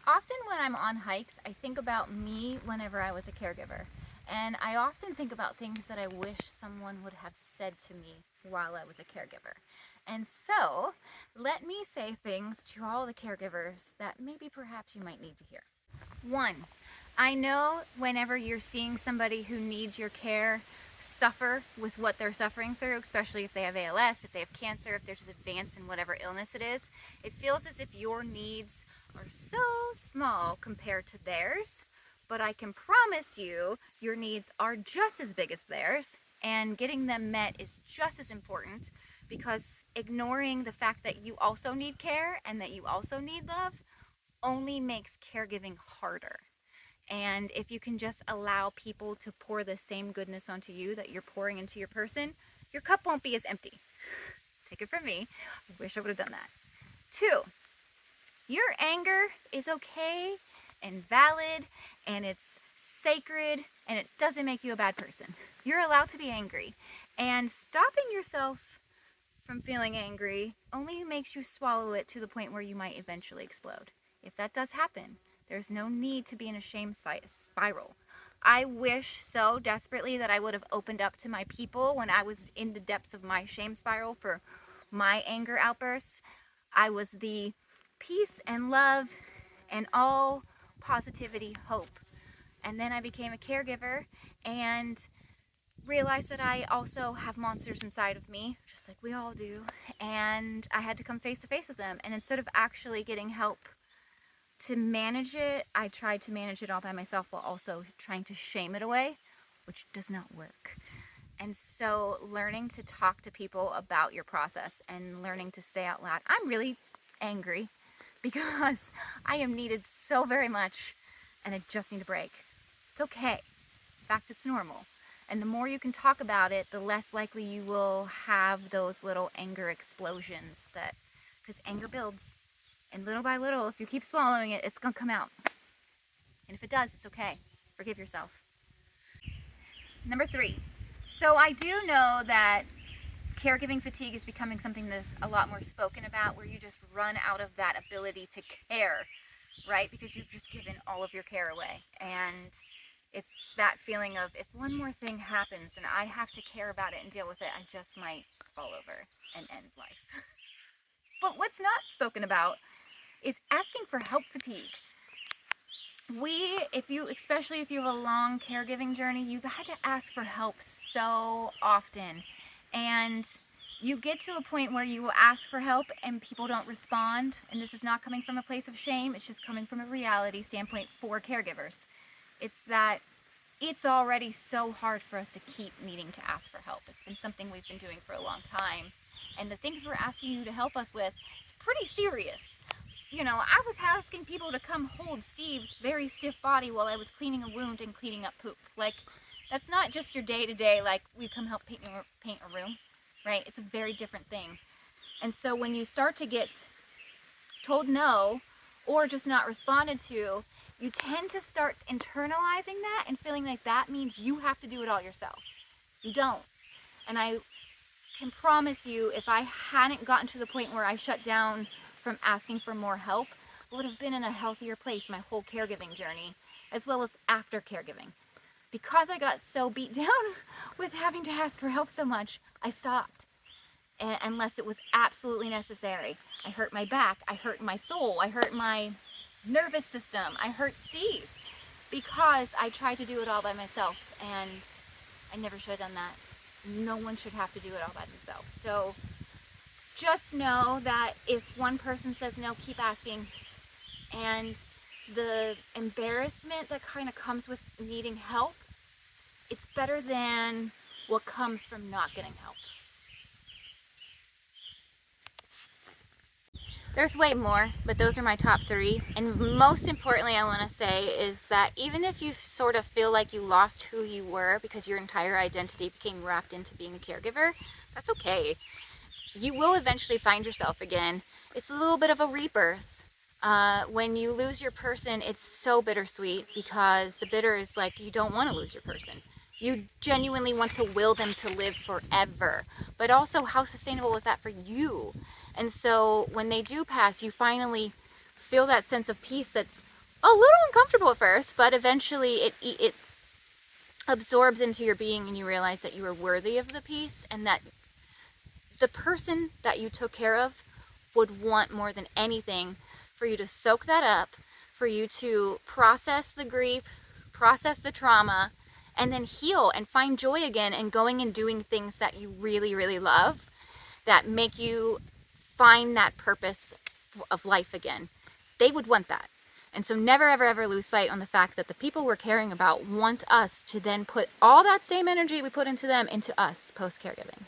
Often when I'm on hikes, I think about me whenever I was a caregiver. And I often think about things that I wish someone would have said to me while I was a caregiver. And so, let me say things to all the caregivers that maybe perhaps you might need to hear. One, I know whenever you're seeing somebody who needs your care suffer with what they're suffering through, especially if they have ALS, if they have cancer, if they're just advanced in whatever illness it feels as if your needs are so small compared to theirs. But I can promise you, your needs are just as big as theirs, and getting them met is just as important, because ignoring the fact that you also need care and that you also need love only makes caregiving harder. And if you can just allow people to pour the same goodness onto you that you're pouring into your person, your cup won't be as empty. Take it from me. I wish I would have done that. Two, your anger is okay and valid, and it's sacred, and it doesn't make you a bad person. You're allowed to be angry. And stopping yourself from feeling angry only makes you swallow it to the point where you might eventually explode. If that does happen, there's no need to be in a shame spiral. I wish so desperately that I would have opened up to my people when I was in the depths of my shame spiral for my anger outbursts. I was the peace and love and all positivity hope. And then I became a caregiver and realized that I also have monsters inside of me, just like we all do, and I had to come face to face with them. And instead of actually getting help to manage it, I tried to manage it all by myself while also trying to shame it away, which does not work. And so learning to talk to people about your process and learning to say out loud, I'm really angry because I am needed so very much and I just need a break. It's okay. In fact, it's normal. And the more you can talk about it, the less likely you will have those little anger explosions, because anger builds. And little by little, if you keep swallowing it, it's going to come out. And if it does, it's okay. Forgive yourself. Number 3. So I do know that caregiving fatigue is becoming something that's a lot more spoken about, where you just run out of that ability to care, right? Because you've just given all of your care away. And it's that feeling of, if one more thing happens and I have to care about it and deal with it, I just might fall over and end life. But what's not spoken about is asking for help fatigue. Especially if you have a long caregiving journey, you've had to ask for help so often. And you get to a point where you will ask for help and people don't respond. And this is not coming from a place of shame. It's just coming from a reality standpoint for caregivers. It's that it's already so hard for us to keep needing to ask for help. It's been something we've been doing for a long time. And the things we're asking you to help us with is pretty serious. You know, I was asking people to come hold Steve's very stiff body while I was cleaning a wound and cleaning up poop. Like, that's not just your day-to-day, like, we come help paint a room, right? It's a very different thing. And so when you start to get told no or just not responded to, you tend to start internalizing that and feeling like that means you have to do it all yourself. You don't. And I can promise you, if I hadn't gotten to the point where I shut down from asking for more help, I would have been in a healthier place my whole caregiving journey, as well as after caregiving. Because I got so beat down with having to ask for help so much, I stopped. Unless it was absolutely necessary. I hurt my back, I hurt my soul, I hurt my nervous system, I hurt Steve, because I tried to do it all by myself, and I never should have done that. No one should have to do it all by themselves. So just know that if one person says no, keep asking. And the embarrassment that kind of comes with needing help, it's better than what comes from not getting help. There's way more, but those are my top 3. And most importantly, I want to say is that even if you sort of feel like you lost who you were because your entire identity became wrapped into being a caregiver, that's okay. You will eventually find yourself again. It's a little bit of a rebirth. When you lose your person, it's so bittersweet, because the bitter is like, you don't want to lose your person. You genuinely want to will them to live forever. But also, how sustainable is that for you? And so when they do pass, you finally feel that sense of peace that's a little uncomfortable at first, but eventually it absorbs into your being, and you realize that you are worthy of the peace, and that the person that you took care of would want more than anything for you to soak that up, for you to process the grief, process the trauma, and then heal and find joy again and going and doing things that you really, really love that make you find that purpose of life again. They would want that. And so never, ever, ever lose sight on the fact that the people we're caring about want us to then put all that same energy we put into them into us post-caregiving.